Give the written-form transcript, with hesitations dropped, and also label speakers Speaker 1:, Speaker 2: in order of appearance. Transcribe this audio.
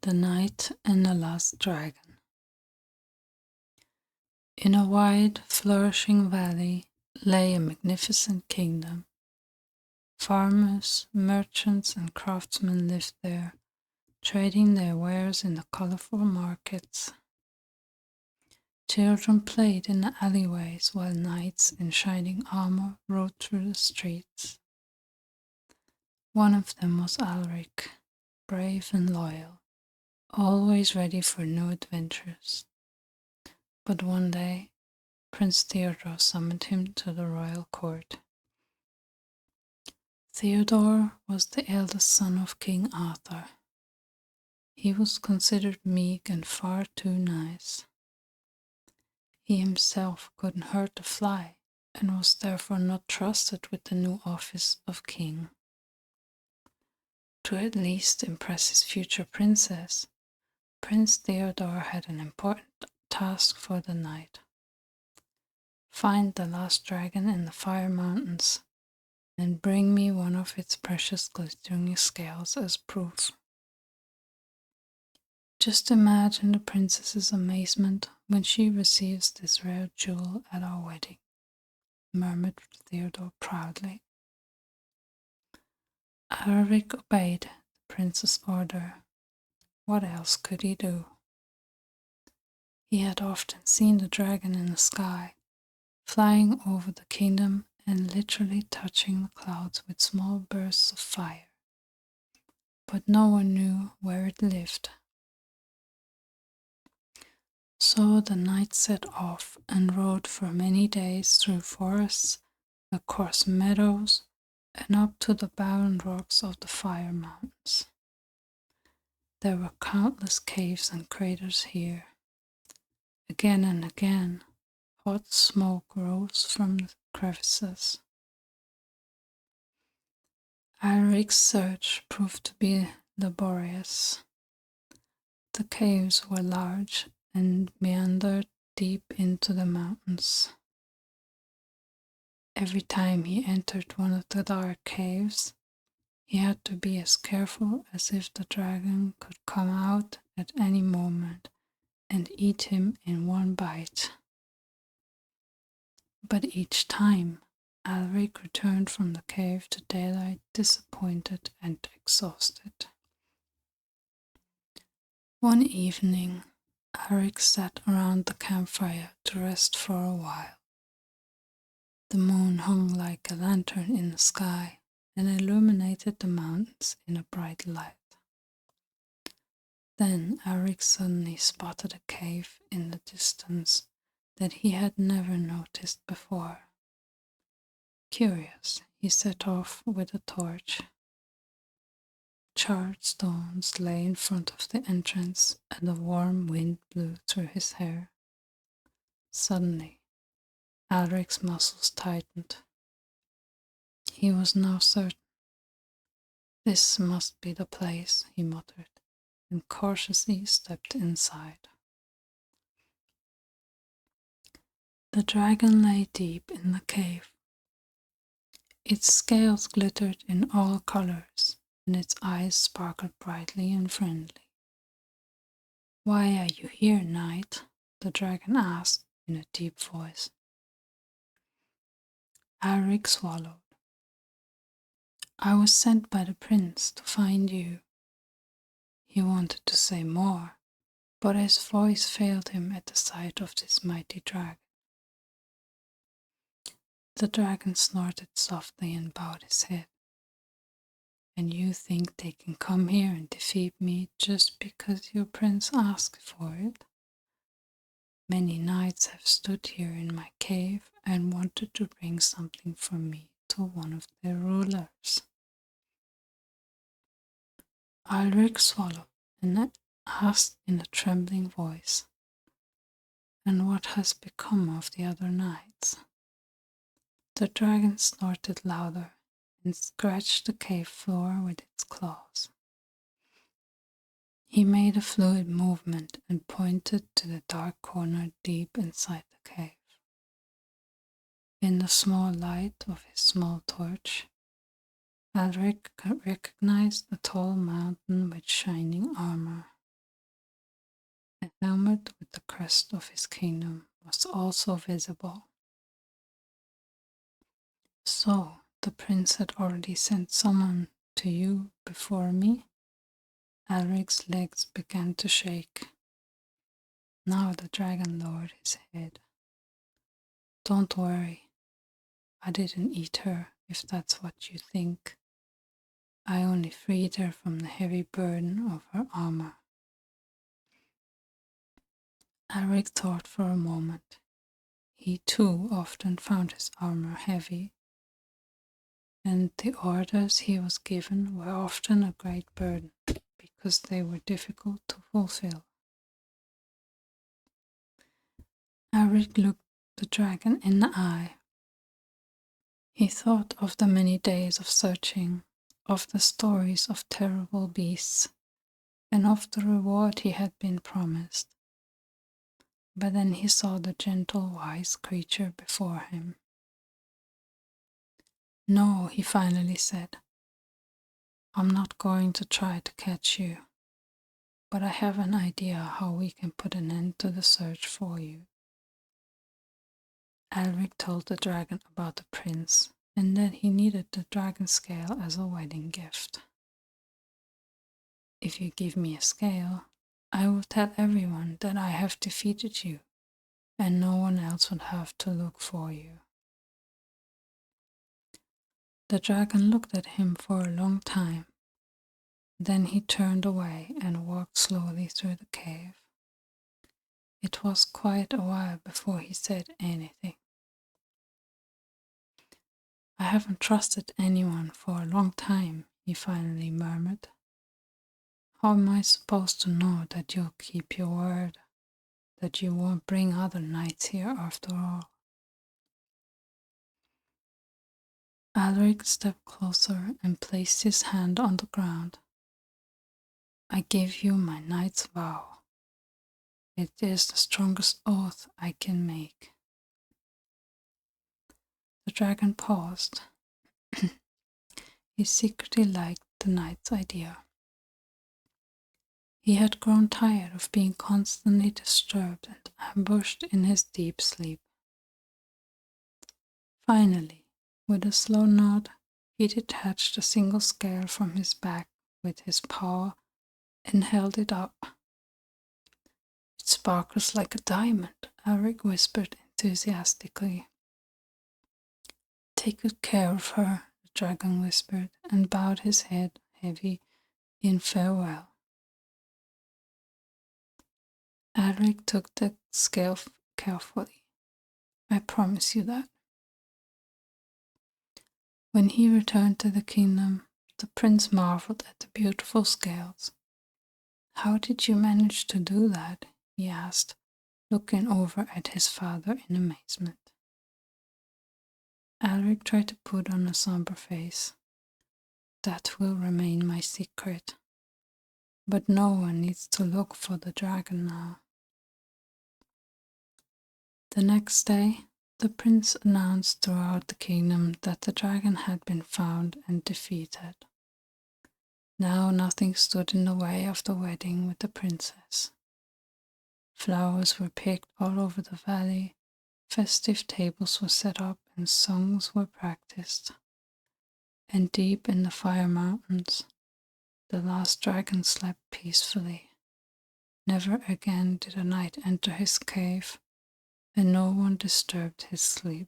Speaker 1: The Knight and the Last Dragon. In a wide, flourishing valley lay a magnificent kingdom. Farmers, merchants, and craftsmen lived there, trading their wares in the colorful markets. Children played in the alleyways while knights in shining armor rode through the streets. One of them was Alric, brave and loyal, always ready for new adventures. But one day, Prince Theodore summoned him to the royal court. Theodore was the eldest son of King Arthur. He was considered meek and far too nice. He himself couldn't hurt a fly and was therefore not trusted with the new office of king. To at least impress his future princess, Prince Theodore had an important task for the night. Find the last dragon in the Fire Mountains and bring me one of its precious glittering scales as proof. Just imagine the princess's amazement when she receives this rare jewel at our wedding, murmured Theodore proudly. Alaric obeyed the prince's order. What else could he do? He had often seen the dragon in the sky, flying over the kingdom and literally touching the clouds with small bursts of fire. But no one knew where it lived. So the knight set off and rode for many days through forests, across meadows, and up to the barren rocks of the Fire Mountains. There were countless caves and craters here. Again and again, hot smoke rose from the crevices. Alaric's search proved to be laborious. The caves were large and meandered deep into the mountains. Every time he entered one of the dark caves, he had to be as careful as if the dragon could come out at any moment and eat him in one bite. But each time, Alaric returned from the cave to daylight disappointed and exhausted. One evening, Alaric sat around the campfire to rest for a while. The moon hung like a lantern in the sky and illuminated the mountains in a bright light. Then Alaric suddenly spotted a cave in the distance that he had never noticed before. Curious, he set off with a torch. Charred stones lay in front of the entrance, and a warm wind blew through his hair. Suddenly, Alric's muscles tightened. He was now certain. This must be the place, he muttered, and cautiously stepped inside. The dragon lay deep in the cave. Its scales glittered in all colors, and its eyes sparkled brightly and friendly. "Why are you here, knight?" the dragon asked in a deep voice. Alaric swallowed. "I was sent by the prince to find you." He wanted to say more, but his voice failed him at the sight of this mighty dragon. The dragon snorted softly and bowed his head. "And you think they can come here and defeat me just because your prince asked for it? Many knights have stood here in my cave and wanted to bring something from me to one of their rulers." Alaric swallowed and asked in a trembling voice, "And what has become of the other knights?" The dragon snorted louder and scratched the cave floor with its claws. He made a fluid movement and pointed to the dark corner deep inside the cave. In the small light of his small torch, Alaric recognized a tall mountain with shining armor. A helmet with the crest of his kingdom was also visible. So, the prince had already sent someone to you before me? Alric's legs began to shake. Now the dragon lowered his head. Don't worry. I didn't eat her, if that's what you think. I only freed her from the heavy burden of her armor. Alric thought for a moment. He too often found his armor heavy, and the orders he was given were often a great burden because they were difficult to fulfill. Alric looked the dragon in the eye. He thought of the many days of searching, of the stories of terrible beasts, and of the reward he had been promised. But then he saw the gentle, wise creature before him. No, he finally said. I'm not going to try to catch you, but I have an idea how we can put an end to the search for you. Alric told the dragon about the prince, and that he needed the dragon scale as a wedding gift. If you give me a scale, I will tell everyone that I have defeated you, and no one else would have to look for you. The dragon looked at him for a long time. Then he turned away and walked slowly through the cave. It was quite a while before he said anything. I haven't trusted anyone for a long time, he finally murmured. How am I supposed to know that you'll keep your word, that you won't bring other knights here after all? Alric stepped closer and placed his hand on the ground. I give you my knight's vow. It is the strongest oath I can make. The dragon paused. He secretly liked the knight's idea. He had grown tired of being constantly disturbed and ambushed in his deep sleep. Finally, with a slow nod, he detached a single scale from his back with his paw and held it up. It sparkles like a diamond, Alric whispered enthusiastically. Take good care of her, the dragon whispered, and bowed his head heavy in farewell. Alric took the scale carefully. I promise you that. When he returned to the kingdom, the prince marveled at the beautiful scales. How did you manage to do that? He asked, looking over at his father in amazement. Alric tried to put on a somber face. That will remain my secret. But no one needs to look for the dragon now. The next day, the prince announced throughout the kingdom that the dragon had been found and defeated. Now nothing stood in the way of the wedding with the princess. Flowers were picked all over the valley, festive tables were set up and songs were practiced. And deep in the Fire Mountains, the last dragon slept peacefully. Never again did a night enter his cave, and no one disturbed his sleep.